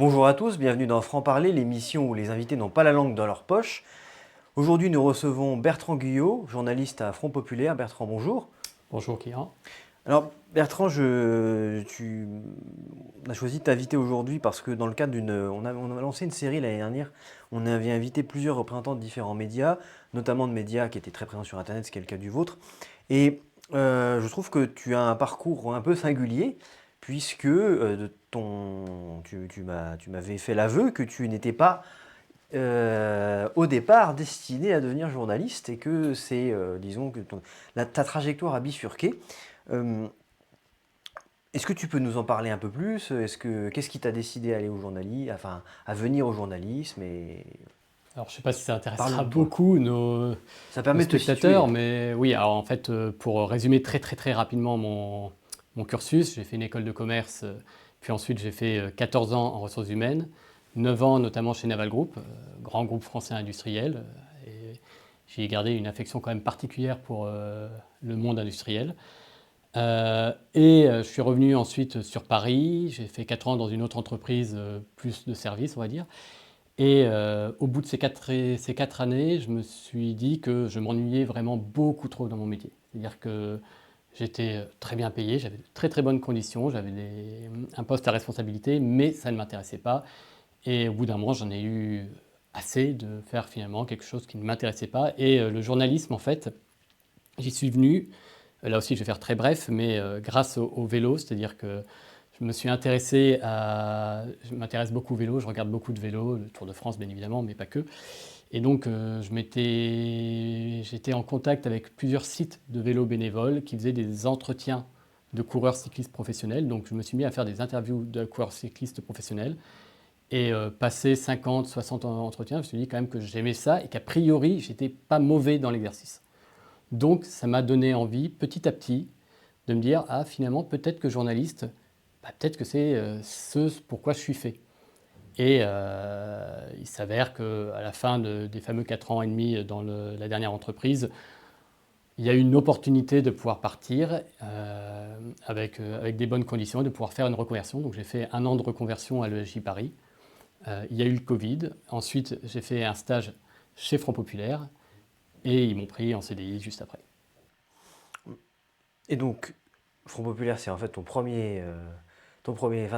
Bonjour à tous, bienvenue dans Franc-Parler, l'émission où les invités n'ont pas la langue dans leur poche. Aujourd'hui, nous recevons Bertrand Guyot, journaliste à Front Populaire. Bertrand, bonjour. Bonjour Kira. Alors, Bertrand, on a choisi de t'inviter aujourd'hui parce que dans le cadre on a lancé une série l'année dernière. On avait invité plusieurs représentants de différents médias, notamment de médias qui étaient très présents sur Internet, ce qui est le cas du vôtre. Et je trouve que tu as un parcours un peu singulier, puisque tu m'avais fait l'aveu que tu n'étais pas au départ destiné à devenir journaliste et que disons, que ta trajectoire a bifurqué. Euh, Est-ce que tu peux nous en parler un peu plus? Qu'est-ce qui t'a décidé à aller au journalisme, enfin, à venir au journalisme et Alors je ne sais pas si ça parle-nous intéressera de toi. beaucoup nos Ça permet de te situer. spectateurs, mais oui, alors en fait, pour résumer très rapidement mon cursus, j'ai fait une école de commerce, puis ensuite j'ai fait 14 ans en ressources humaines, 9 ans notamment chez Naval Group, grand groupe français industriel, et j'y ai gardé une affection quand même particulière pour le monde industriel. Je suis revenu ensuite sur Paris, j'ai fait 4 ans dans une autre entreprise, plus de services on va dire. Au bout de ces quatre années, je me suis dit que je m'ennuyais vraiment beaucoup trop dans mon métier. C'est-à-dire que j'étais très bien payé, j'avais de très bonnes conditions, un poste à responsabilité, mais ça ne m'intéressait pas. Et au bout d'un moment, j'en ai eu assez de faire finalement quelque chose qui ne m'intéressait pas. Le journalisme, en fait, j'y suis venu, là aussi je vais faire très bref, mais grâce au vélo, c'est-à-dire que je m'intéresse beaucoup au vélo, je regarde beaucoup de vélo, le Tour de France bien évidemment, mais pas que. Et donc j'étais en contact avec plusieurs sites de vélo bénévoles qui faisaient des entretiens de coureurs cyclistes professionnels. Donc je me suis mis à faire des interviews de coureurs cyclistes professionnels. Passé 50, 60 entretiens, je me suis dit quand même que j'aimais ça et qu'a priori, j'étais pas mauvais dans l'exercice. Donc ça m'a donné envie, petit à petit, de me dire, ah finalement, peut-être que journaliste, peut-être que c'est ce pourquoi je suis fait. Il s'avère qu'à la fin des fameux 4 ans et demi dans la dernière entreprise, il y a eu une opportunité de pouvoir partir avec des bonnes conditions, de pouvoir faire une reconversion. Donc j'ai fait un an de reconversion à l'ESJ Paris. Il y a eu le Covid. Ensuite, j'ai fait un stage chez Front Populaire et ils m'ont pris en CDI juste après. Et donc, Front Populaire, c'est en fait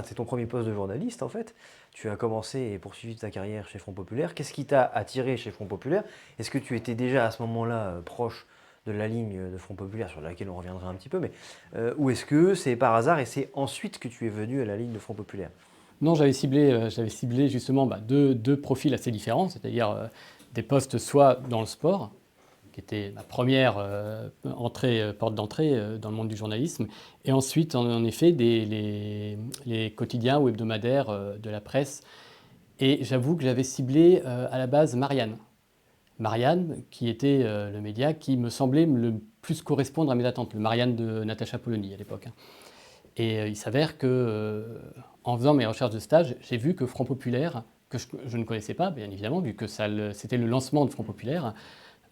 c'est ton premier poste de journaliste en fait. Tu as commencé et poursuivi ta carrière chez Front Populaire. Qu'est-ce qui t'a attiré chez Front Populaire? Est-ce que tu étais déjà à ce moment-là proche de la ligne de Front Populaire sur laquelle on reviendra un petit peu, mais ou est-ce que c'est par hasard et c'est ensuite que tu es venu à la ligne de Front Populaire? Non, j'avais ciblé justement deux profils assez différents, c'est-à-dire des postes soit dans le sport, qui était ma première porte d'entrée dans le monde du journalisme, et ensuite en effet les quotidiens ou hebdomadaires de la presse. Et j'avoue que j'avais ciblé à la base Marianne. Marianne, qui était le média qui me semblait le plus correspondre à mes attentes, le Marianne de Natacha Polony à l'époque. Il s'avère que, en faisant mes recherches de stage, j'ai vu que Front Populaire, que je ne connaissais pas, bien évidemment, vu que c'était le lancement de Front Populaire,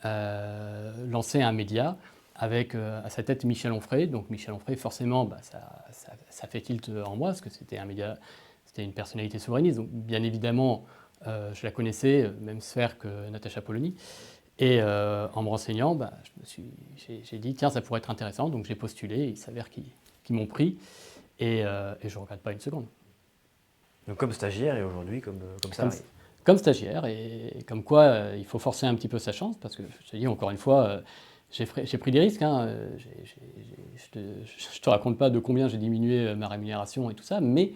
lançait un média avec à sa tête Michel Onfray. Donc Michel Onfray, forcément, ça fait tilt en moi, parce que c'était un média, c'était une personnalité souverainiste. Donc bien évidemment, je la connaissais, même sphère que Natacha Polony. En me renseignant, j'ai dit, tiens, ça pourrait être intéressant. Donc j'ai postulé, et il s'avère qu'ils m'ont pris. Je ne regrette pas une seconde. Donc comme stagiaire et aujourd'hui comme Comme, salarié. comme stagiaire, et comme quoi il faut forcer un petit peu sa chance, parce que je te dis encore une fois, j'ai pris des risques. Hein, je ne te raconte pas de combien j'ai diminué ma rémunération et tout ça, mais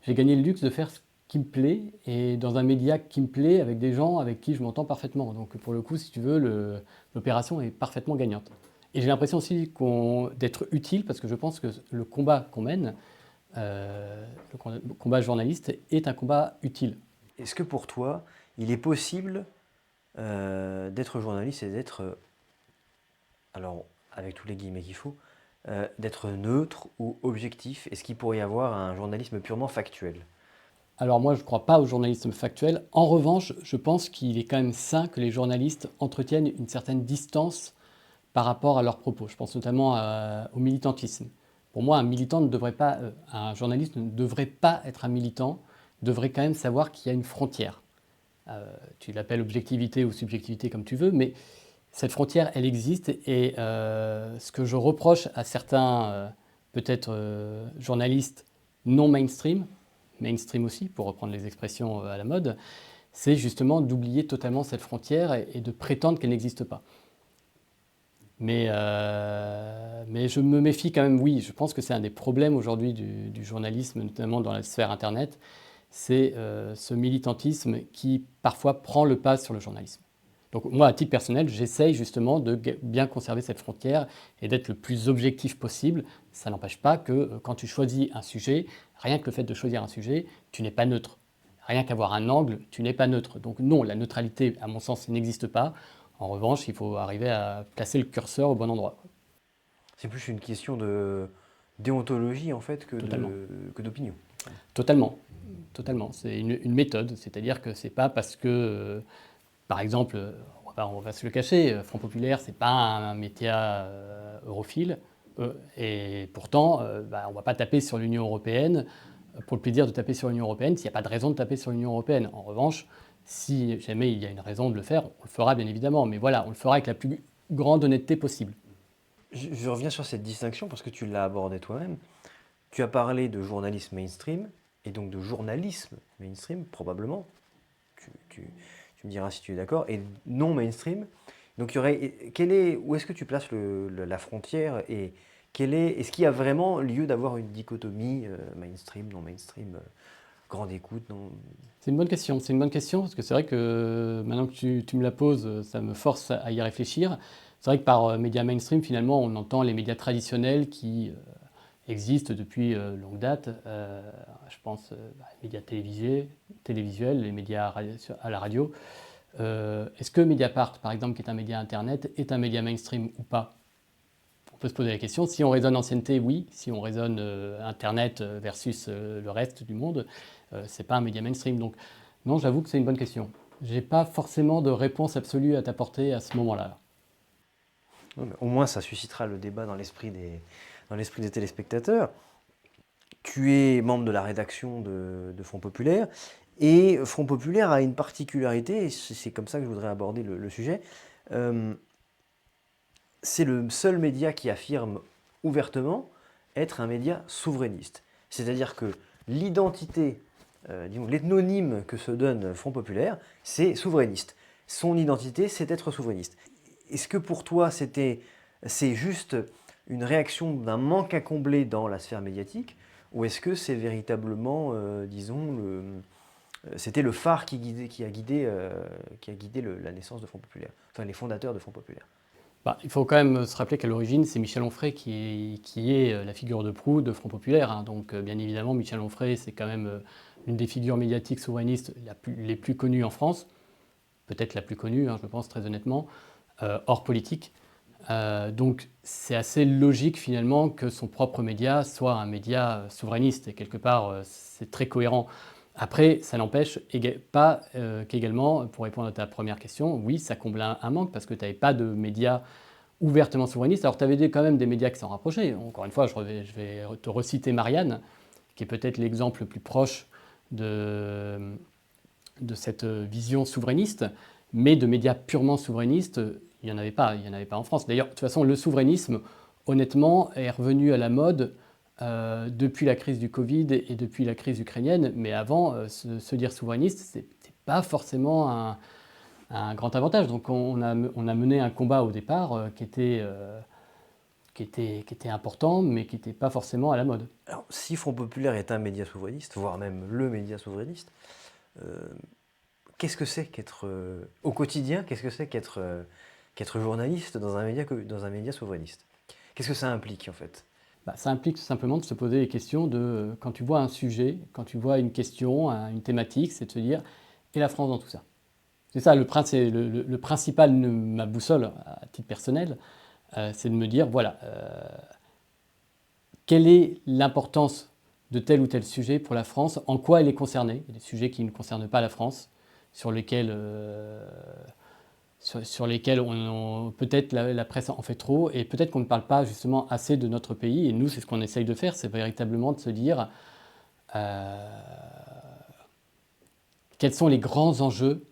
j'ai gagné le luxe de faire ce qui me plaît, et dans un média qui me plaît, avec des gens avec qui je m'entends parfaitement. Donc pour le coup, si tu veux, l'opération est parfaitement gagnante. Et j'ai l'impression aussi d'être utile, parce que je pense que le combat qu'on mène, le combat journaliste, est un combat utile. Est-ce que pour toi, il est possible d'être journaliste et d'être, alors avec tous les guillemets qu'il faut, d'être neutre ou objectif? Est-ce qu'il pourrait y avoir un journalisme purement factuel? Alors moi, je ne crois pas au journalisme factuel. En revanche, je pense qu'il est quand même sain que les journalistes entretiennent une certaine distance par rapport à leurs propos. Je pense notamment au militantisme. Pour moi, un journaliste ne devrait pas être un militant, devrait quand même savoir qu'il y a une frontière. Tu l'appelles objectivité ou subjectivité comme tu veux, mais cette frontière, elle existe et ce que je reproche à certains, peut-être journalistes non mainstream, mainstream aussi, pour reprendre les expressions à la mode, c'est justement d'oublier totalement cette frontière et de prétendre qu'elle n'existe pas. Mais je me méfie quand même, oui, je pense que c'est un des problèmes aujourd'hui du journalisme, notamment dans la sphère Internet, c'est ce militantisme qui parfois prend le pas sur le journalisme. Donc moi, à titre personnel, j'essaye justement de bien conserver cette frontière et d'être le plus objectif possible. Ça n'empêche pas que quand tu choisis un sujet, rien que le fait de choisir un sujet, tu n'es pas neutre. Rien qu'avoir un angle, tu n'es pas neutre. Donc non, la neutralité, à mon sens, n'existe pas. En revanche, il faut arriver à placer le curseur au bon endroit. C'est plus une question de déontologie en fait Totalement. que d'opinion. Totalement. Totalement. C'est une méthode, c'est-à-dire que c'est pas parce que, par exemple, on va se le cacher, Front Populaire, c'est pas un média europhile, et pourtant, on va pas taper sur l'Union européenne pour le plaisir de taper sur l'Union européenne s'il n'y a pas de raison de taper sur l'Union européenne. En revanche, si jamais il y a une raison de le faire, on le fera bien évidemment, mais voilà, on le fera avec la plus grande honnêteté possible. Je reviens sur cette distinction parce que tu l'as abordé toi-même. Tu as parlé de journalisme mainstream et donc de journalisme mainstream, probablement. Tu me diras si tu es d'accord, et non mainstream. Donc il y aurait, où est-ce que tu places la frontière et est-ce qu'il y a vraiment lieu d'avoir une dichotomie mainstream, non mainstream, grande écoute, non? C'est une bonne question, parce que c'est vrai que maintenant que tu me la poses, ça me force à y réfléchir. C'est vrai que par médias mainstream, finalement, on entend les médias traditionnels qui existent depuis longue date. Je pense les médias télévisuels, les médias à la radio. Est-ce que Mediapart, par exemple, qui est un média Internet, est un média mainstream ou pas? On peut se poser la question. Si on raisonne ancienneté, oui. Si on raisonne Internet versus le reste du monde, c'est pas un média mainstream. Donc non, j'avoue que c'est une bonne question. J'ai pas forcément de réponse absolue à t'apporter à ce moment-là. Non, mais au moins, ça suscitera le débat dans l'esprit des téléspectateurs. Tu es membre de la rédaction de Front Populaire, et Front Populaire a une particularité, et c'est comme ça que je voudrais aborder le sujet. Euh, c'est le seul média qui affirme ouvertement être un média souverainiste. C'est-à-dire que l'identité, disons, l'ethnonyme que se donne Front Populaire, c'est souverainiste. Son identité, c'est être souverainiste. Est-ce que pour toi, c'est juste une réaction d'un manque à combler dans la sphère médiatique, ou est-ce que c'est véritablement, disons, c'était le phare qui a guidé la naissance de Front Populaire, enfin les fondateurs de Front Populaire? Il faut quand même se rappeler qu'à l'origine, c'est Michel Onfray qui est la figure de proue de Front Populaire. Hein. Donc, bien évidemment, Michel Onfray, c'est quand même une des figures médiatiques souverainistes les plus connues en France. Peut-être la plus connue, hein, je pense, très honnêtement, hors politique. Donc, c'est assez logique, finalement, que son propre média soit un média souverainiste. Et quelque part, c'est très cohérent. Après, ça n'empêche pas qu'également, pour répondre à ta première question, oui, ça comble un manque parce que tu n'avais pas de médias ouvertement souverainistes. Alors, tu avais quand même des médias qui s'en rapprochaient. Encore une fois, je vais te reciter Marianne, qui est peut-être l'exemple le plus proche de cette vision souverainiste, mais de médias purement souverainistes, il n'y en avait pas en France. D'ailleurs, de toute façon, le souverainisme, honnêtement, est revenu à la mode depuis la crise du Covid et depuis la crise ukrainienne, mais avant, se dire souverainiste, ce n'était pas forcément un grand avantage. Donc on a mené un combat au départ qui était important, mais qui n'était pas forcément à la mode. Alors, si Front Populaire est un média souverainiste, voire même le média souverainiste, qu'est-ce que c'est qu'être au quotidien, qu'est-ce que c'est qu'être journaliste dans un média souverainiste? Qu'est-ce que ça implique en fait? Ça implique tout simplement de se poser les questions de quand tu vois un sujet, quand tu vois une question, une thématique, c'est de se dire et la France dans tout ça. C'est ça le principal, ma boussole à titre personnel, c'est de me dire voilà, quelle est l'importance de tel ou tel sujet pour la France, en quoi elle est concernée. Il y a des sujets qui ne concernent pas la France, sur lesquels peut-être la presse en fait trop, et peut-être qu'on ne parle pas justement assez de notre pays. Et nous, c'est ce qu'on essaye de faire, c'est véritablement de se dire quels sont les grands enjeux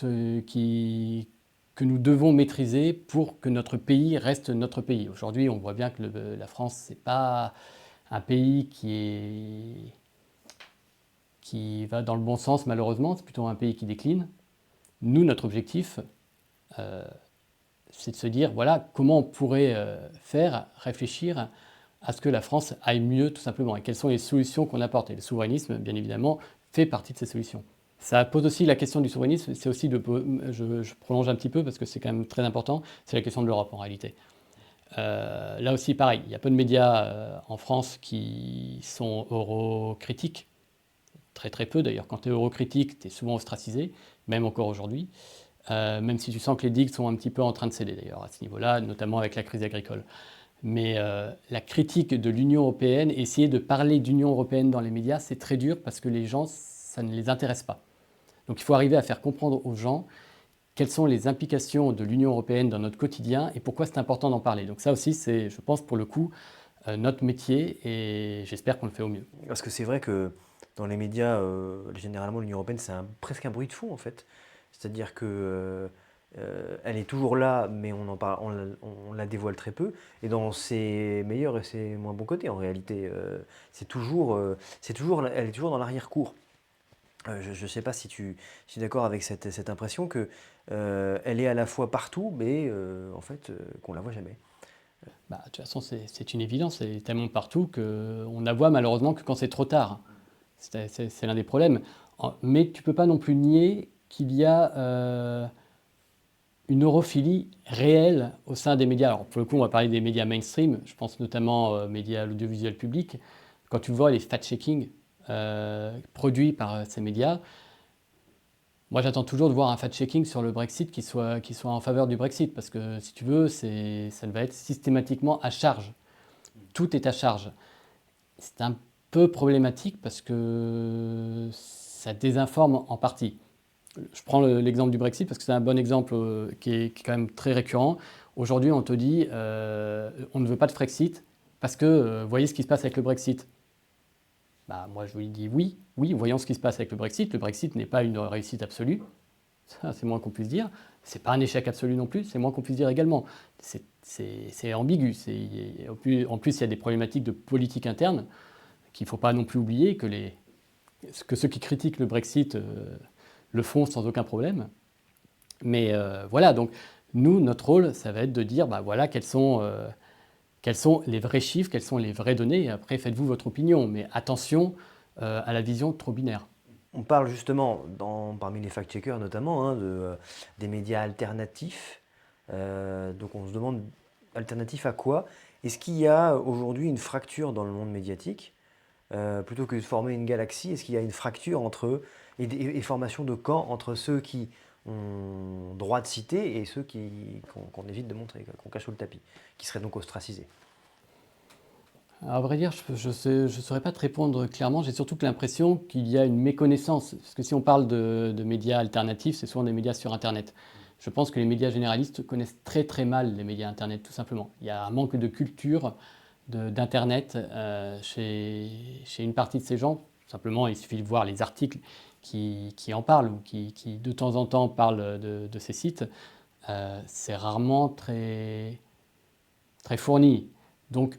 que nous devons maîtriser pour que notre pays reste notre pays. Aujourd'hui, on voit bien que la France, ce n'est pas un pays qui va dans le bon sens, malheureusement. C'est plutôt un pays qui décline. Nous, notre objectif, c'est de se dire, voilà, comment on pourrait réfléchir à ce que la France aille mieux, tout simplement, et quelles sont les solutions qu'on apporte. Et le souverainisme, bien évidemment, fait partie de ces solutions. Ça pose aussi la question du souverainisme, c'est aussi, je prolonge un petit peu parce que c'est quand même très important, c'est la question de l'Europe en réalité. Là aussi, pareil, il y a peu de médias en France qui sont eurocritiques, très très peu d'ailleurs. Quand tu es eurocritique, tu es souvent ostracisé, même encore aujourd'hui. Même si tu sens que les digues sont un petit peu en train de céder d'ailleurs à ce niveau-là, notamment avec la crise agricole. Mais la critique de l'Union européenne, essayer de parler d'Union européenne dans les médias, c'est très dur parce que les gens, ça ne les intéresse pas. Donc il faut arriver à faire comprendre aux gens quelles sont les implications de l'Union européenne dans notre quotidien et pourquoi c'est important d'en parler. Donc ça aussi, c'est, je pense, pour le coup, notre métier et j'espère qu'on le fait au mieux. Parce que c'est vrai que dans les médias, généralement, l'Union européenne, c'est presque un bruit de fond, en fait. C'est-à-dire que elle est toujours là, mais on en parle, on la dévoile très peu. Et dans ses meilleurs et ses moins bons côtés, en réalité, elle est toujours dans l'arrière-cour. Je ne sais pas si tu es d'accord avec cette impression que elle est à la fois partout, mais en fait, qu'on la voit jamais. Bah, de toute façon, c'est une évidence, c'est tellement partout qu'on la voit malheureusement que quand c'est trop tard. C'est l'un des problèmes. Mais tu ne peux pas non plus nier qu'il y a une europhilie réelle au sein des médias. Alors pour le coup, on va parler des médias mainstream, je pense notamment aux médias à l'audiovisuel public. Quand tu vois les fact-checking produits par ces médias, moi j'attends toujours de voir un fact-checking sur le Brexit qui soit en faveur du Brexit, parce que si tu veux, ça va être systématiquement à charge. Tout est à charge. C'est un peu problématique parce que ça désinforme en partie. Je prends l'exemple du Brexit parce que c'est un bon exemple qui est quand même très récurrent. Aujourd'hui, on te dit on ne veut pas de Frexit parce que voyez ce qui se passe avec le Brexit. Bah, moi, je lui dis oui, voyons ce qui se passe avec le Brexit. Le Brexit n'est pas une réussite absolue, ça, c'est moins qu'on puisse dire. C'est pas un échec absolu non plus, c'est moins qu'on puisse dire également. C'est ambigu. En plus, il y a des problématiques de politique interne qu'il ne faut pas non plus oublier, que ceux qui critiquent le Brexit le font sans aucun problème. Mais voilà, donc nous, notre rôle, ça va être de dire, bah voilà, quels sont les vrais chiffres, quelles sont les vraies données, et après faites-vous votre opinion. Mais attention à la vision trop binaire. On parle justement, parmi les fact-checkers notamment, hein, des médias alternatifs. Donc on se demande, alternatifs à quoi? Est-ce qu'il y a aujourd'hui une fracture dans le monde médiatique? Plutôt que de former une galaxie, est-ce qu'il y a une fracture et formation de camps entre ceux qui ont droit de citer et ceux qu'on évite de montrer, qu'on cache sous le tapis, qui seraient donc ostracisés? À vrai dire, je ne saurais pas te répondre clairement. J'ai surtout que l'impression qu'il y a une méconnaissance. Parce que si on parle de médias alternatifs, c'est souvent des médias sur Internet. Je pense que les médias généralistes connaissent très très mal les médias Internet, tout simplement. Il y a un manque de culture d'Internet chez une partie de ces gens. Simplement, il suffit de voir les articles qui en parlent ou qui de temps en temps parlent de ces sites. C'est rarement très, très fourni. Donc,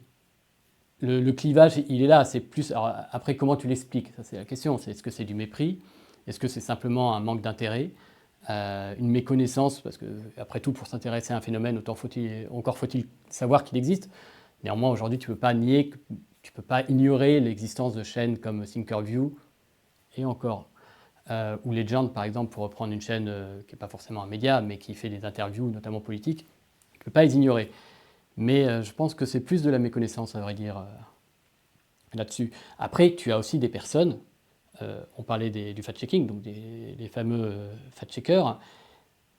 le clivage, il est là. C'est plus. Alors, après, comment tu l'expliques? Ça, c'est la question. Est-ce que c'est du mépris? Est-ce que c'est simplement un manque d'intérêt? Une méconnaissance? Parce que, après tout, pour s'intéresser à un phénomène, encore faut-il savoir qu'il existe. Néanmoins, aujourd'hui, tu ne peux pas nier, tu peux pas ignorer l'existence de chaînes comme Thinkerview et encore. Ou Legend, par exemple, pour reprendre une chaîne qui n'est pas forcément un média, mais qui fait des interviews, notamment politiques. Tu ne peux pas les ignorer. Mais je pense que c'est plus de la méconnaissance, à vrai dire, là-dessus. Après, tu as aussi des personnes, on parlait du fact-checking, donc les fameux fact-checkers,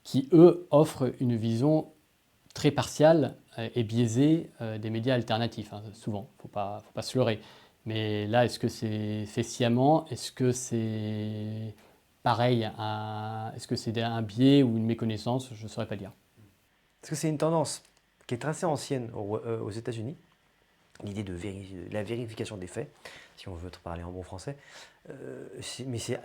qui, eux, offrent une vision très partiale et biaisée des médias alternatifs, hein, souvent, faut pas se leurrer. Mais là, est-ce que c'est fait sciemment? Est-ce que c'est pareil? Est-ce que c'est un biais ou une méconnaissance? Je ne saurais pas dire. Parce que c'est une tendance qui est assez ancienne aux États-Unis, l'idée de la vérification des faits, si on veut parler en bon français. Mais c'est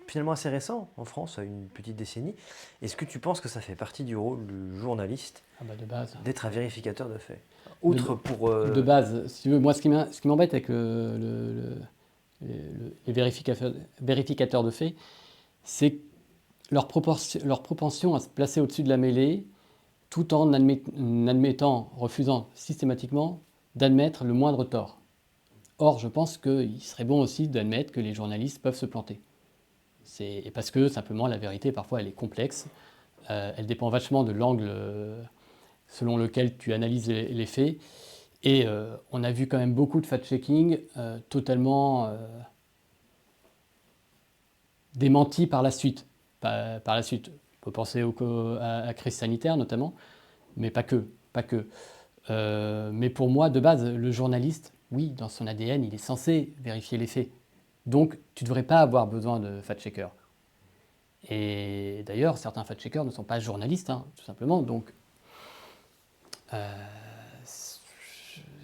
finalement assez récent en France, à une petite décennie. Est-ce que tu penses que ça fait partie du rôle du journaliste Ah bah de base. d'être un vérificateur de faits? De, Outre pour... de base, si tu veux, moi ce qui m'embête avec les vérificateurs de faits, c'est leur propension à se placer au-dessus de la mêlée tout en refusant systématiquement d'admettre le moindre tort. Or, je pense qu'il serait bon aussi d'admettre que les journalistes peuvent se planter. C'est parce que simplement la vérité parfois elle est complexe, elle dépend vachement de l'angle selon lequel tu analyses les faits. Et on a vu quand même beaucoup de fact-checking totalement démentis par la suite. Par la suite. On peut penser à la crise sanitaire notamment, mais pas que. Pas que. Mais pour moi, de base, le journaliste, oui, dans son ADN, il est censé vérifier les faits. Donc, tu ne devrais pas avoir besoin de fact-checker. Et d'ailleurs, certains fact-checkers ne sont pas journalistes, hein, tout simplement. Donc,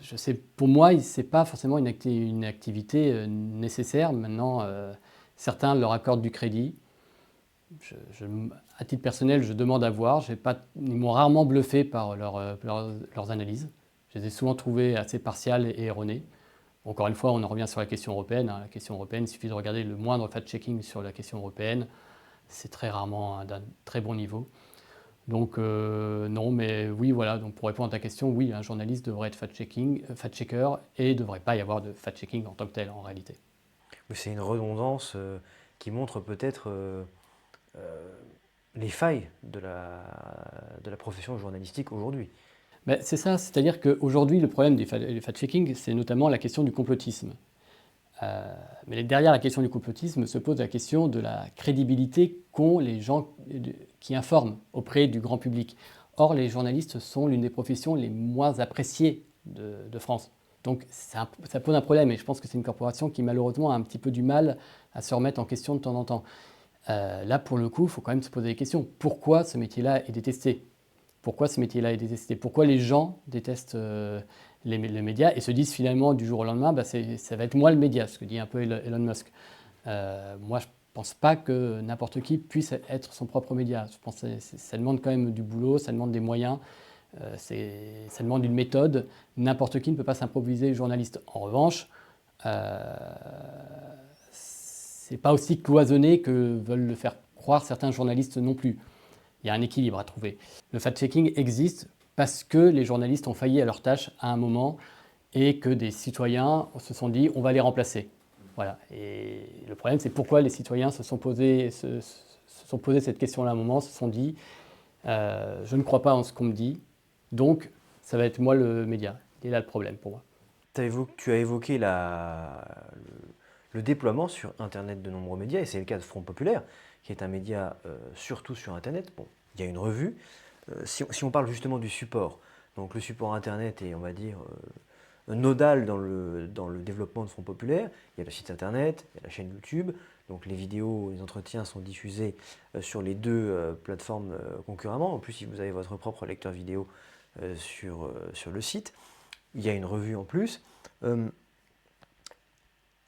je sais, pour moi, ce n'est pas forcément une activité nécessaire. Maintenant, certains leur accordent du crédit. À titre personnel, je demande à voir. Ils m'ont rarement bluffé par leurs analyses. Je les ai souvent trouvées assez partiales et erronées. Encore une fois, on en revient sur la question européenne. La question européenne, il suffit de regarder le moindre fact-checking sur la question européenne. C'est très rarement d'un très bon niveau. Donc non, mais oui, voilà. Donc pour répondre à ta question, oui, un journaliste devrait être fact-checker et il ne devrait pas y avoir de fact-checking en tant que tel en réalité. C'est une redondance qui montre peut-être les failles de la profession journalistique aujourd'hui. Ben, c'est ça, c'est-à-dire qu'aujourd'hui, le problème des fact-checking, c'est notamment la question du complotisme. Mais derrière la question du complotisme se pose la question de la crédibilité qu'ont les gens qui informent auprès du grand public. Or, les journalistes sont l'une des professions les moins appréciées de France. Donc ça pose un problème et je pense que c'est une corporation qui malheureusement a un petit peu du mal à se remettre en question de temps en temps. Là, pour le coup, il faut quand même se poser des questions. Pourquoi ce métier-là est détesté? Pourquoi ce métier-là est détesté? Pourquoi les gens détestent les médias et se disent finalement du jour au lendemain, bah, ça va être moi le média, ce que dit un peu Elon Musk. Moi, je ne pense pas que n'importe qui puisse être son propre média. Je pense que ça demande quand même du boulot, ça demande des moyens, ça demande une méthode. N'importe qui ne peut pas s'improviser journaliste. En revanche, c'est pas aussi cloisonné que veulent le faire croire certains journalistes non plus. Il y a un équilibre à trouver. Le fact-checking existe parce que les journalistes ont failli à leur tâche à un moment et que des citoyens se sont dit on va les remplacer. Voilà. Et le problème, c'est pourquoi les citoyens se sont posés cette question-là à un moment, se sont dit je ne crois pas en ce qu'on me dit, donc ça va être moi le média. Et là le problème pour moi. Tu as évoqué le déploiement sur Internet de nombreux médias, et c'est le cas de Front Populaire, qui est un média surtout sur Internet. Bon, il y a une revue. Si on parle justement du support, donc le support Internet est, on va dire, nodal dans le développement de Front Populaire. Il y a le site Internet, il y a la chaîne YouTube, donc les vidéos, les entretiens sont diffusés sur les deux plateformes concurremment. En plus, si vous avez votre propre lecteur vidéo sur le site, il y a une revue en plus.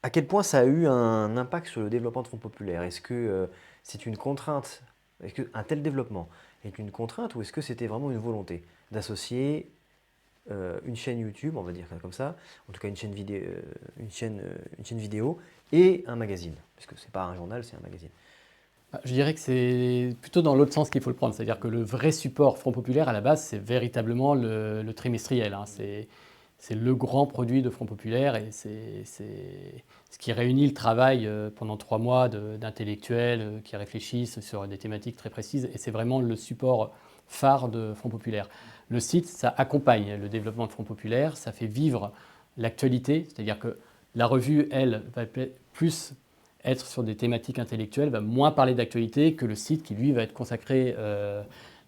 À quel point ça a eu un impact sur le développement de Front Populaire? Est-ce que c'est une contrainte? Est-ce qu'un tel développement est une contrainte ou est-ce que c'était vraiment une volonté d'associer une chaîne YouTube, on va dire comme ça, en tout cas une chaîne vidéo et un magazine? Parce que c'est pas un journal, c'est un magazine. Je dirais que c'est plutôt dans l'autre sens qu'il faut le prendre. C'est-à-dire que le vrai support Front Populaire, à la base, c'est véritablement le trimestriel. Hein. C'est le grand produit de Front Populaire et c'est ce qui réunit le travail pendant 3 mois d'intellectuels qui réfléchissent sur des thématiques très précises et c'est vraiment le support phare de Front Populaire. Le site, ça accompagne le développement de Front Populaire, ça fait vivre l'actualité, c'est-à-dire que la revue, elle, va plus être sur des thématiques intellectuelles, va moins parler d'actualité que le site qui, lui, va être consacré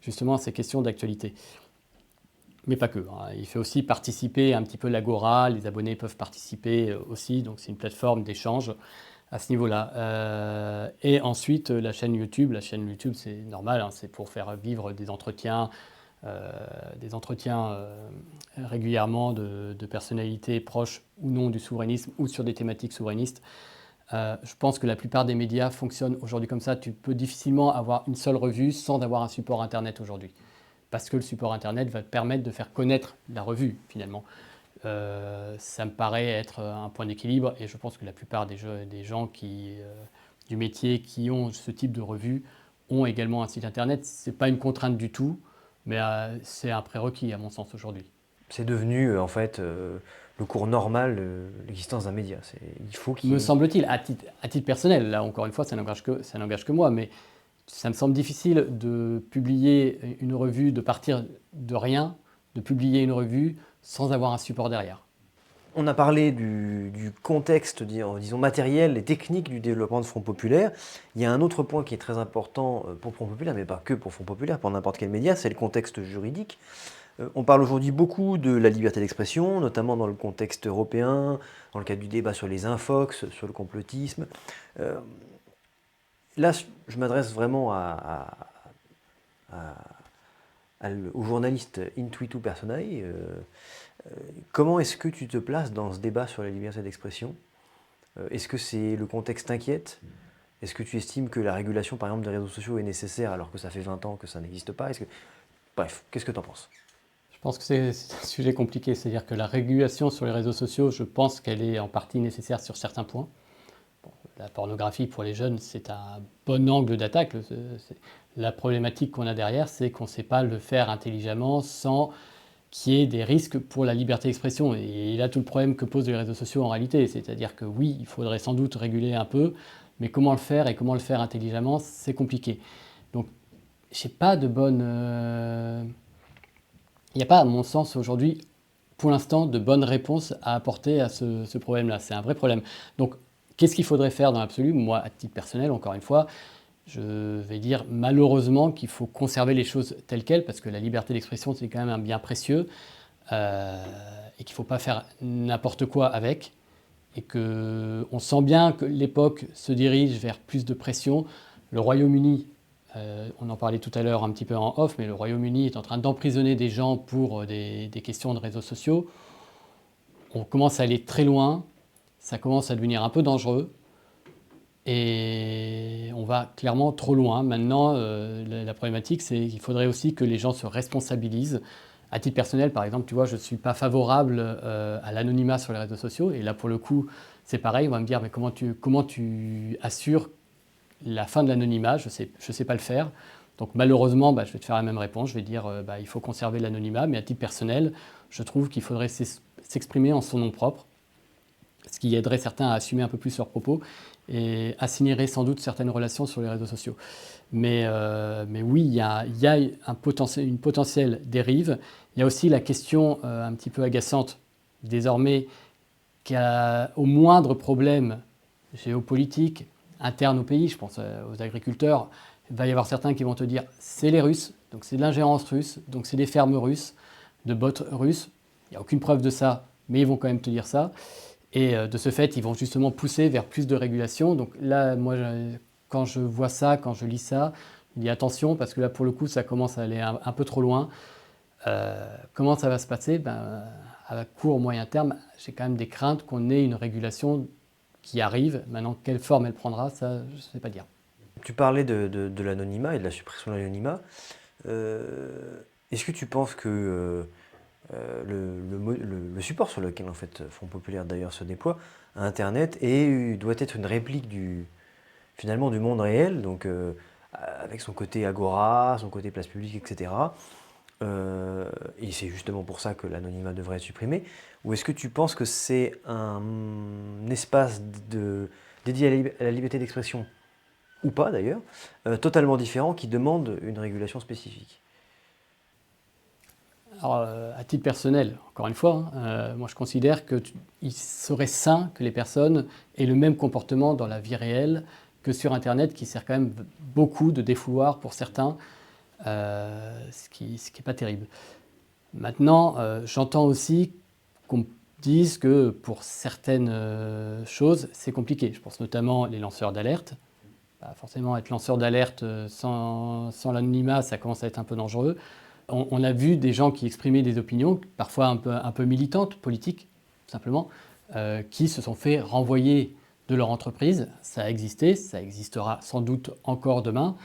justement à ces questions d'actualité. Mais pas que. Hein. Il fait aussi participer un petit peu l'Agora, les abonnés peuvent participer aussi, donc c'est une plateforme d'échange à ce niveau-là. Et ensuite, la chaîne YouTube, c'est normal, hein, c'est pour faire vivre des entretiens des entretiens régulièrement de personnalités proches ou non du souverainisme ou sur des thématiques souverainistes. Je pense que la plupart des médias fonctionnent aujourd'hui comme ça. Tu peux difficilement avoir une seule revue sans avoir un support Internet aujourd'hui. Parce que le support Internet va te permettre de faire connaître la revue, finalement. Ça me paraît être un point d'équilibre et je pense que la plupart des gens du métier qui ont ce type de revue ont également un site Internet. Ce n'est pas une contrainte du tout, mais c'est un prérequis à mon sens aujourd'hui. C'est devenu en fait le cours normal de l'existence d'un média. Il faut qu'il Me semble-t-il, à titre personnel, là encore une fois, ça n'engage que moi, mais ça me semble difficile de publier une revue, de partir de rien, de publier une revue sans avoir un support derrière. On a parlé du contexte, disons matériel et technique du développement de Front Populaire. Il y a un autre point qui est très important pour Front Populaire, mais pas que pour Front Populaire, pour n'importe quel média, c'est le contexte juridique. On parle aujourd'hui beaucoup de la liberté d'expression, notamment dans le contexte européen, dans le cadre du débat sur les infox, sur le complotisme. Là, je m'adresse vraiment au journaliste Intuitu Personae. Comment est-ce que tu te places dans ce débat sur la liberté d'expression? Est-ce que le contexte t'inquiète? Est-ce que tu estimes que la régulation, par exemple, des réseaux sociaux est nécessaire alors que ça fait 20 ans que ça n'existe pas? Bref, qu'est-ce que tu en penses? Je pense que c'est un sujet compliqué, c'est-à-dire que la régulation sur les réseaux sociaux, je pense qu'elle est en partie nécessaire sur certains points. Bon, la pornographie pour les jeunes, c'est un bon angle d'attaque. La problématique qu'on a derrière, c'est qu'on ne sait pas le faire intelligemment sans qu'il y ait des risques pour la liberté d'expression. Et là, tout le problème que posent les réseaux sociaux en réalité, c'est-à-dire que oui, il faudrait sans doute réguler un peu, mais comment le faire et comment le faire intelligemment, c'est compliqué. Donc, je n'ai pas de bonne... Il n'y a pas, à mon sens, aujourd'hui, pour l'instant, de bonnes réponses à apporter à ce problème-là. C'est un vrai problème. Donc, qu'est-ce qu'il faudrait faire dans l'absolu? Moi, à titre personnel, encore une fois, je vais dire malheureusement qu'il faut conserver les choses telles quelles, parce que la liberté d'expression, c'est quand même un bien précieux, et qu'il ne faut pas faire n'importe quoi avec, et qu'on sent bien que l'époque se dirige vers plus de pression. Le Royaume-Uni, on en parlait tout à l'heure un petit peu en off, mais le Royaume-Uni est en train d'emprisonner des gens pour des questions de réseaux sociaux. On commence à aller très loin, ça commence à devenir un peu dangereux. Et on va clairement trop loin. Maintenant, la problématique, c'est qu'il faudrait aussi que les gens se responsabilisent. À titre personnel, par exemple, tu vois, je ne suis pas favorable à l'anonymat sur les réseaux sociaux. Et là, pour le coup, c'est pareil. On va me dire, mais comment tu assures la fin de l'anonymat? Je sais pas le faire. Donc malheureusement, je vais te faire la même réponse. Je vais dire, il faut conserver l'anonymat. Mais à titre personnel, je trouve qu'il faudrait s'exprimer en son nom propre, ce qui aiderait certains à assumer un peu plus leurs propos et assignerait sans doute certaines relations sur les réseaux sociaux. Mais oui, il y a une potentielle dérive. Il y a aussi la question un petit peu agaçante désormais qu'au moindre problème géopolitique interne au pays, je pense aux agriculteurs, il va y avoir certains qui vont te dire c'est les Russes, donc c'est de l'ingérence russe, donc c'est des fermes russes, de bots russes. Il n'y a aucune preuve de ça, mais ils vont quand même te dire ça. Et de ce fait, ils vont justement pousser vers plus de régulation. Donc là, moi, quand je vois ça, quand je lis ça, je me dis attention, parce que là, pour le coup, ça commence à aller un peu trop loin. Comment ça va se passer? À court, moyen terme, j'ai quand même des craintes qu'on ait une régulation qui arrive. Maintenant, quelle forme elle prendra, ça, je ne sais pas dire. Tu parlais de l'anonymat et de la suppression de l'anonymat. Est-ce que tu penses que le support sur lequel en fait Front Populaire d'ailleurs se déploie, Internet, doit être une réplique finalement du monde réel, donc avec son côté agora, son côté place publique, etc. Et c'est justement pour ça que l'anonymat devrait être supprimé. Ou est-ce que tu penses que c'est un espace dédié à la liberté d'expression, ou pas d'ailleurs, totalement différent, qui demande une régulation spécifique? Alors, à titre personnel, encore une fois, moi je considère qu'il serait sain que les personnes aient le même comportement dans la vie réelle que sur Internet, qui sert quand même beaucoup de défouloir pour certains, ce qui n'est pas terrible. Maintenant, j'entends aussi qu'on dise que pour certaines choses, c'est compliqué. Je pense notamment les lanceurs d'alerte. Forcément, être lanceur d'alerte sans l'anonymat, ça commence à être un peu dangereux. On a vu des gens qui exprimaient des opinions, parfois un peu militantes, politiques, simplement, qui se sont fait renvoyer de leur entreprise. Ça a existé, ça existera sans doute encore demain.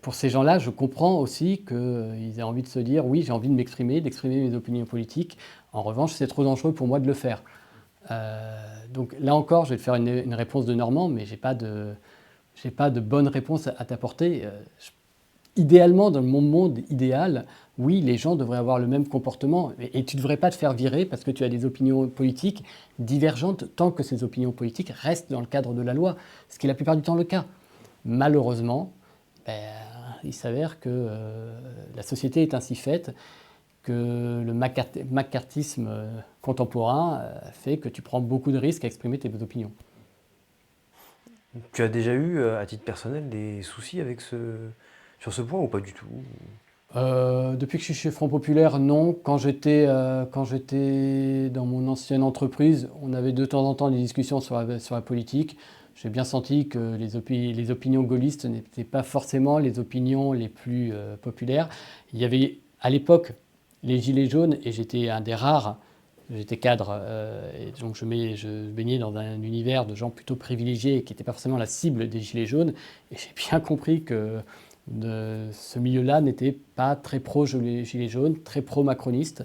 Pour ces gens-là, je comprends aussi qu'ils aient envie de se dire « oui, j'ai envie de m'exprimer, d'exprimer mes opinions politiques. En revanche, c'est trop dangereux pour moi de le faire ». Donc là encore, je vais te faire une réponse de Normand, mais je n'ai pas de bonne réponse à t'apporter. Idéalement, dans mon monde idéal, oui, les gens devraient avoir le même comportement. Et tu ne devrais pas te faire virer parce que tu as des opinions politiques divergentes tant que ces opinions politiques restent dans le cadre de la loi, ce qui est la plupart du temps le cas. Malheureusement, il s'avère que la société est ainsi faite que le macartisme contemporain fait que tu prends beaucoup de risques à exprimer tes opinions. Tu as déjà eu, à titre personnel, des soucis sur ce point ou pas du tout? Depuis que je suis chez Front Populaire, non. Quand j'étais dans mon ancienne entreprise, on avait de temps en temps des discussions sur la politique. J'ai bien senti que les opinions gaullistes n'étaient pas forcément les opinions les plus populaires. Il y avait à l'époque les Gilets jaunes et j'étais un des rares. J'étais cadre et donc je baignais dans un univers de gens plutôt privilégiés qui n'étaient pas forcément la cible des Gilets jaunes. Et j'ai bien compris que ce milieu-là n'était pas très pro-Gilets jaunes, très pro-macroniste.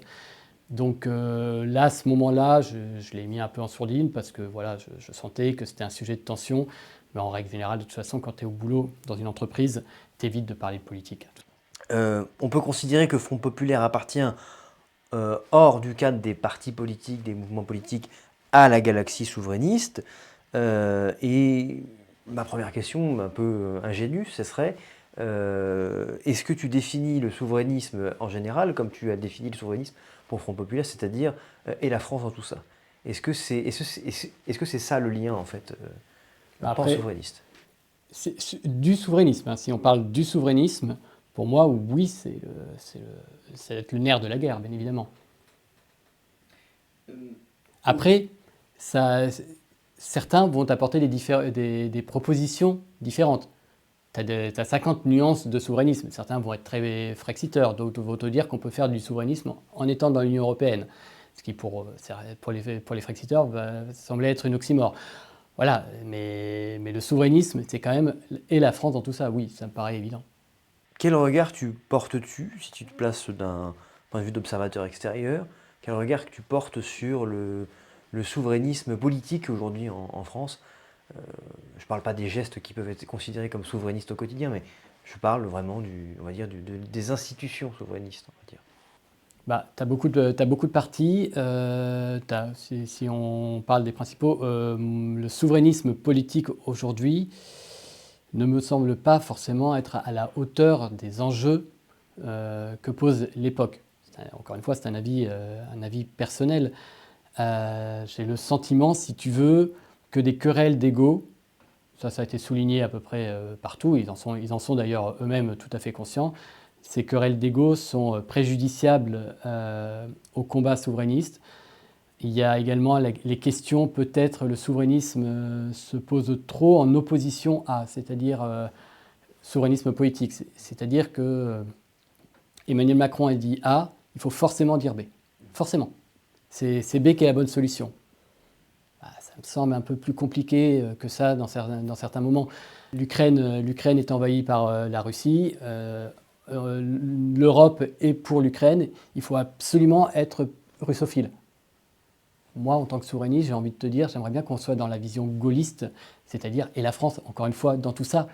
Donc là, à ce moment-là, je l'ai mis un peu en sourdine parce que voilà, je sentais que c'était un sujet de tension. Mais en règle générale, de toute façon, quand tu es au boulot dans une entreprise, tu évites de parler de politique. On peut considérer que Front Populaire appartient, hors du cadre des partis politiques, des mouvements politiques, à la galaxie souverainiste. Et ma première question, un peu ingénue, ce serait est-ce que tu définis le souverainisme en général comme tu as défini le souverainisme pour Front Populaire, c'est-à-dire et la France dans tout ça? Est-ce que c'est ça le lien en fait, pan-souverainiste? C'est du souverainisme. Hein. Si on parle du souverainisme, pour moi, oui, c'est le nerf de la guerre, bien évidemment. Après, certains vont apporter des propositions différentes. Tu as 50 nuances de souverainisme. Certains vont être très frexiteurs, d'autres vont te dire qu'on peut faire du souverainisme en étant dans l'Union européenne. Ce qui, pour les frexiteurs, va sembler être une oxymore. Voilà, mais le souverainisme, c'est quand même... Et la France dans tout ça, oui, ça me paraît évident. Quel regard tu portes-tu, si tu te places d'un point de vue d'observateur extérieur, quel regard que tu portes sur le souverainisme politique aujourd'hui en France? Je ne parle pas des gestes qui peuvent être considérés comme souverainistes au quotidien, mais je parle vraiment des institutions souverainistes, on va dire. Bah, tu as beaucoup de partis. Si on parle des principaux, le souverainisme politique aujourd'hui ne me semble pas forcément être à la hauteur des enjeux que pose l'époque. Encore une fois, c'est un avis personnel. J'ai le sentiment, si tu veux, que des querelles d'ego, ça a été souligné à peu près partout, ils en sont d'ailleurs eux-mêmes tout à fait conscients, ces querelles d'ego sont préjudiciables au combat souverainiste. Il y a également les questions, peut-être le souverainisme se pose trop en opposition à, c'est-à-dire souverainisme politique. C'est-à-dire que Emmanuel Macron a dit A, il faut forcément dire B. Forcément. C'est B qui est la bonne solution. Ça me semble un peu plus compliqué que ça dans certains moments. L'Ukraine est envahie par la Russie. L'Europe est pour l'Ukraine. Il faut absolument être russophile. Moi, en tant que souverainiste, j'ai envie de te dire, j'aimerais bien qu'on soit dans la vision gaulliste, c'est-à-dire, et la France, encore une fois, dans tout ça,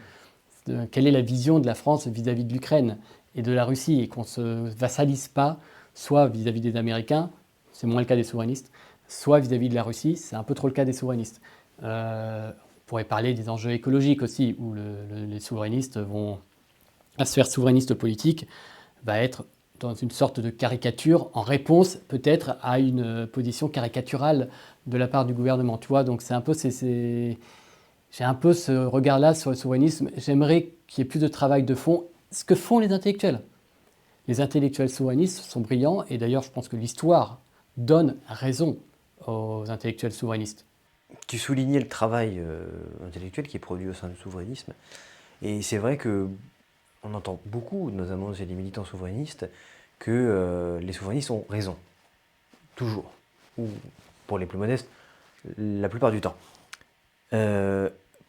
quelle est la vision de la France vis-à-vis de l'Ukraine et de la Russie, et qu'on ne se vassalise pas, soit vis-à-vis des Américains, c'est moins le cas des souverainistes, soit vis-à-vis de la Russie, c'est un peu trop le cas des souverainistes. On pourrait parler des enjeux écologiques aussi, où les souverainistes vont, la sphère souverainiste politique va être dans une sorte de caricature en réponse peut-être à une position caricaturale de la part du gouvernement. Tu vois, donc c'est un peu j'ai un peu ce regard-là sur le souverainisme. J'aimerais qu'il y ait plus de travail de fond, ce que font les intellectuels. Les intellectuels souverainistes sont brillants et d'ailleurs je pense que l'histoire donne raison aux intellectuels souverainistes. Tu soulignais le travail intellectuel qui est produit au sein du souverainisme. Et c'est vrai que on entend beaucoup, notamment chez les militants souverainistes, que les souverainistes ont raison. Toujours. Ou, pour les plus modestes, la plupart du temps.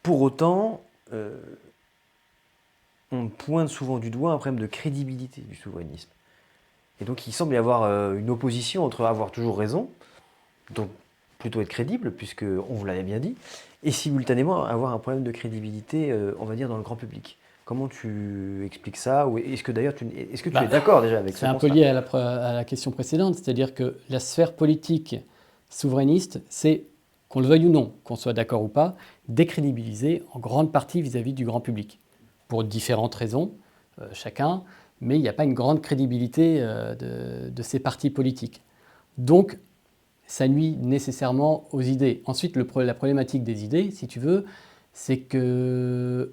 Pour autant, on pointe souvent du doigt un problème de crédibilité du souverainisme. Et donc il semble y avoir une opposition entre avoir toujours raison, donc plutôt être crédible, puisqu'on vous l'avait bien dit, et simultanément avoir un problème de crédibilité, on va dire, dans le grand public. Comment tu expliques ça? Ou est-ce que d'ailleurs tu es d'accord déjà avec ce C'est un peu constat? lié à la question précédente, c'est-à-dire que la sphère politique souverainiste, c'est, qu'on le veuille ou non, qu'on soit d'accord ou pas, décrédibilisée en grande partie vis-à-vis du grand public, pour différentes raisons, chacun, mais il n'y a pas une grande crédibilité de ces partis politiques. Donc, ça nuit nécessairement aux idées. Ensuite, la problématique des idées, si tu veux, c'est que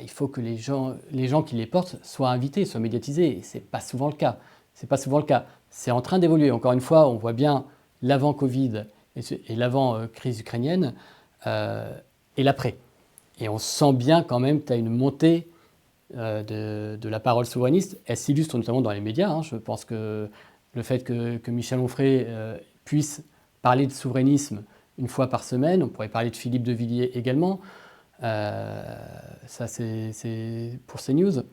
il faut que les gens qui les portent soient invités, soient médiatisés. Ce n'est pas souvent le cas. C'est pas souvent le cas. C'est en train d'évoluer. Encore une fois, on voit bien l'avant-Covid et l'avant-crise ukrainienne et l'après. Et on sent bien quand même que tu as une montée de la parole souverainiste. Elle s'illustre notamment dans les médias. Hein. Je pense que le fait que Michel Onfray puisse parler de souverainisme une fois par semaine, on pourrait parler de Philippe de Villiers également, ça c'est pour CNews.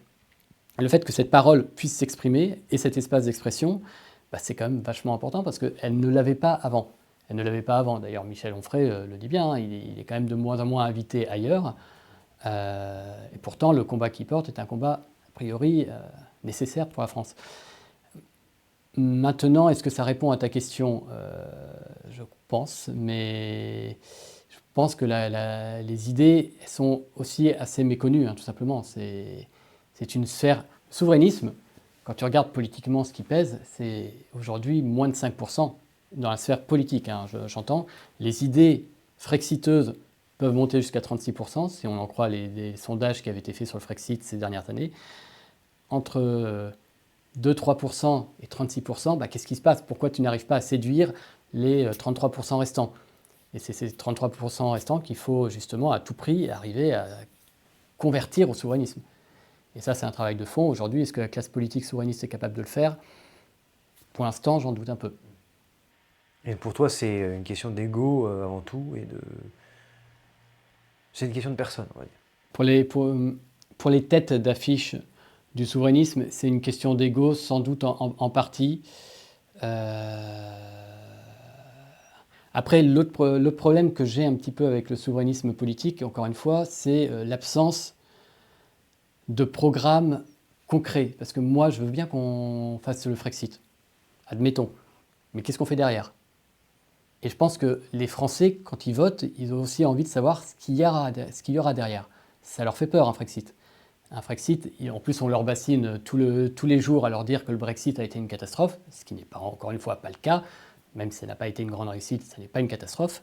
Le fait que cette parole puisse s'exprimer et cet espace d'expression, c'est quand même vachement important parce qu'elle ne l'avait pas avant. Elle ne l'avait pas avant. D'ailleurs, Michel Onfray le dit bien, hein, il est quand même de moins en moins invité ailleurs. Et pourtant, le combat qu'il porte est un combat, a priori, nécessaire pour la France. Maintenant, est-ce que ça répond à ta question? Je pense, mais je pense que les idées sont aussi assez méconnues, hein, tout simplement. C'est une sphère... Le souverainisme, quand tu regardes politiquement ce qui pèse, c'est aujourd'hui moins de 5% dans la sphère politique, hein, j'entends. Les idées frexiteuses peuvent monter jusqu'à 36%, si on en croit les sondages qui avaient été faits sur le Frexit ces dernières années. Entre 2-3% et 36%, qu'est-ce qui se passe? Pourquoi tu n'arrives pas à séduire les 33% restants? Et c'est ces 33% restants qu'il faut justement à tout prix arriver à convertir au souverainisme. Et ça, c'est un travail de fond. Aujourd'hui, est-ce que la classe politique souverainiste est capable de le faire? Pour l'instant, j'en doute un peu. Et pour toi, c'est une question d'ego avant tout, c'est une question de personne, on va dire. Pour les têtes d'affiche du souverainisme, c'est une question d'ego, sans doute en partie. Après, l'autre problème que j'ai un petit peu avec le souverainisme politique, encore une fois, c'est l'absence de programme concret. Parce que moi, je veux bien qu'on fasse le Frexit, admettons. Mais qu'est-ce qu'on fait derrière? Et je pense que les Français, quand ils votent, ils ont aussi envie de savoir ce qu'il y aura derrière. Ça leur fait peur, un Frexit. Un Frexit, en plus on leur bassine tous les jours à leur dire que le Brexit a été une catastrophe, ce qui n'est pas, encore une fois, pas le cas. Même si ça n'a pas été une grande réussite, ça n'est pas une catastrophe.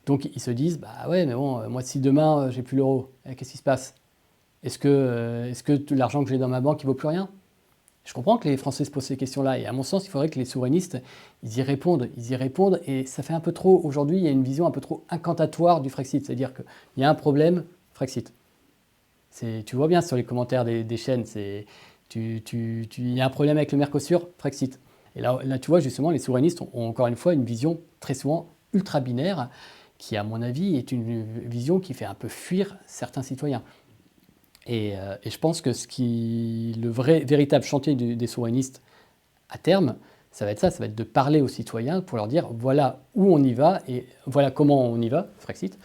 Donc ils se disent, ouais, mais bon, moi si demain j'ai plus l'euro, qu'est-ce qui se passe? Est-ce que l'argent que j'ai dans ma banque, il vaut plus rien? Je comprends que les Français se posent ces questions-là, et à mon sens, il faudrait que les souverainistes, ils y répondent, et ça fait un peu trop, aujourd'hui, il y a une vision un peu trop incantatoire du Frexit, c'est-à-dire qu'il y a un problème, Frexit. Tu vois bien sur les commentaires des chaînes, il y a un problème avec le Mercosur, Frexit. Et là, tu vois, justement, les souverainistes ont encore une fois une vision très souvent ultra-binaire, qui, à mon avis, est une vision qui fait un peu fuir certains citoyens. Et je pense que le véritable chantier des souverainistes à terme, ça va être ça, ça va être de parler aux citoyens pour leur dire voilà où on y va et voilà comment on y va, Frexit,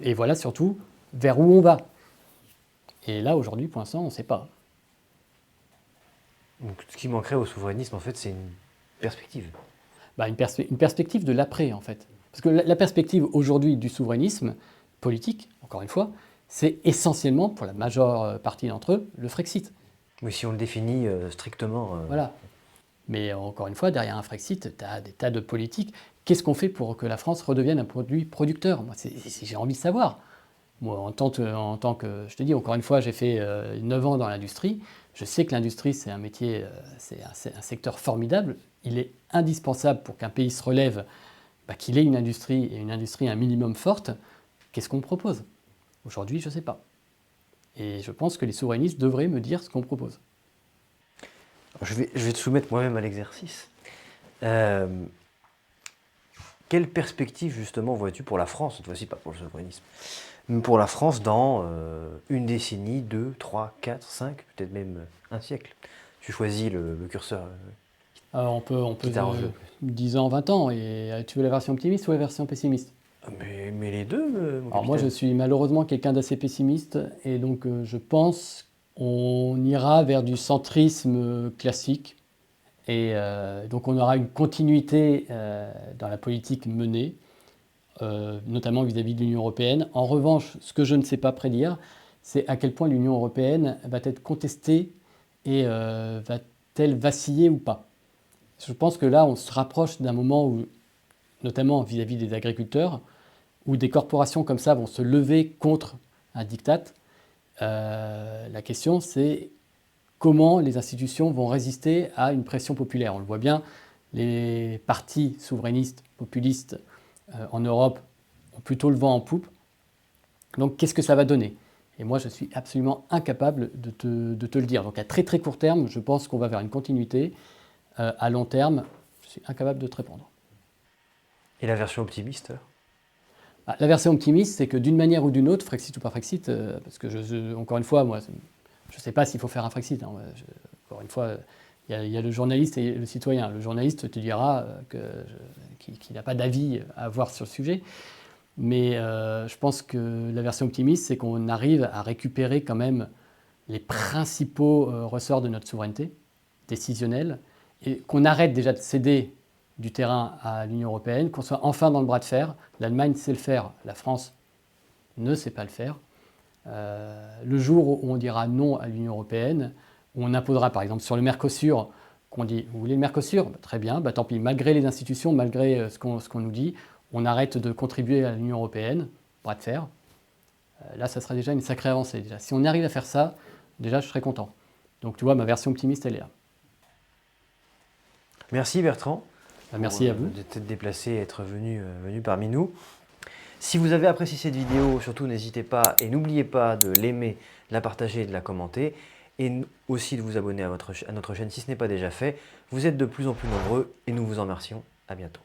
et voilà surtout vers où on va. Et là, aujourd'hui, pour l'instant, on ne sait pas. Donc ce qui manquerait au souverainisme, en fait, c'est une perspective. Une perspective de l'après, en fait. Parce que la perspective aujourd'hui du souverainisme politique, encore une fois, c'est essentiellement, pour la majeure partie d'entre eux, le Frexit. Oui, si on le définit strictement. Voilà. Mais encore une fois, derrière un Frexit, tu as des tas de politiques. Qu'est-ce qu'on fait pour que la France redevienne un produit producteur? Moi, j'ai envie de savoir. Moi, en tant que, je te dis, encore une fois, j'ai fait 9 ans dans l'industrie. Je sais que l'industrie, c'est un métier, c'est un secteur formidable. Il est indispensable pour qu'un pays se relève, qu'il ait une industrie, et une industrie un minimum forte. Qu'est-ce qu'on propose? Aujourd'hui, je ne sais pas. Et je pense que les souverainistes devraient me dire ce qu'on propose. Je vais te soumettre moi-même à l'exercice. Quelle perspective justement vois-tu pour la France, cette fois-ci pas pour le souverainisme, mais pour la France dans une décennie, 2, 3, 4, 5, peut-être même un siècle? Tu choisis le curseur On peut qui t'arrange le plus. 10 ans, 20 ans. Et tu veux la version optimiste ou la version pessimiste? Mais les deux, mon Alors moi, je capitaine. suis malheureusement quelqu'un d'assez pessimiste. Et donc, je pense qu'on ira vers du centrisme classique. Et donc, on aura une continuité dans la politique menée, notamment vis-à-vis de l'Union européenne. En revanche, ce que je ne sais pas prédire, c'est à quel point l'Union européenne va être contestée et va-t-elle vaciller ou pas. Je pense que là, on se rapproche d'un moment où, notamment vis-à-vis des agriculteurs, où des corporations comme ça vont se lever contre un diktat. La question, c'est comment les institutions vont résister à une pression populaire. On le voit bien, les partis souverainistes, populistes en Europe ont plutôt le vent en poupe. Donc qu'est-ce que ça va donner? Et moi, je suis absolument incapable de te le dire. Donc à très très court terme, je pense qu'on va vers une continuité. À long terme, je suis incapable de te répondre. Et la version optimiste? La version optimiste, c'est que d'une manière ou d'une autre, Frexit ou pas Frexit, parce que encore une fois, moi, je ne sais pas s'il faut faire un Frexit. Hein. Encore une fois, il y a le journaliste et le citoyen. Le journaliste te dira qu'il n'a pas d'avis à avoir sur le sujet. Mais je pense que la version optimiste, c'est qu'on arrive à récupérer quand même les principaux ressorts de notre souveraineté décisionnelle et qu'on arrête déjà de céder du terrain à l'Union européenne, qu'on soit enfin dans le bras de fer. L'Allemagne sait le faire, la France ne sait pas le faire. Le jour où on dira non à l'Union européenne, où on imposera par exemple sur le Mercosur, qu'on dit vous voulez le Mercosur, très bien, tant pis, malgré les institutions, malgré ce qu'on nous dit, on arrête de contribuer à l'Union européenne, bras de fer. Là, ça serait déjà une sacrée avancée. Déjà. Si on arrive à faire ça, déjà je serais content. Donc tu vois, ma version optimiste, elle est là. Merci Bertrand. Merci à vous. De t'être déplacé et être venu parmi nous. Si vous avez apprécié cette vidéo, surtout n'hésitez pas et n'oubliez pas de l'aimer, de la partager et de la commenter. Et aussi de vous abonner à notre chaîne si ce n'est pas déjà fait. Vous êtes de plus en plus nombreux et nous vous en remercions. À bientôt.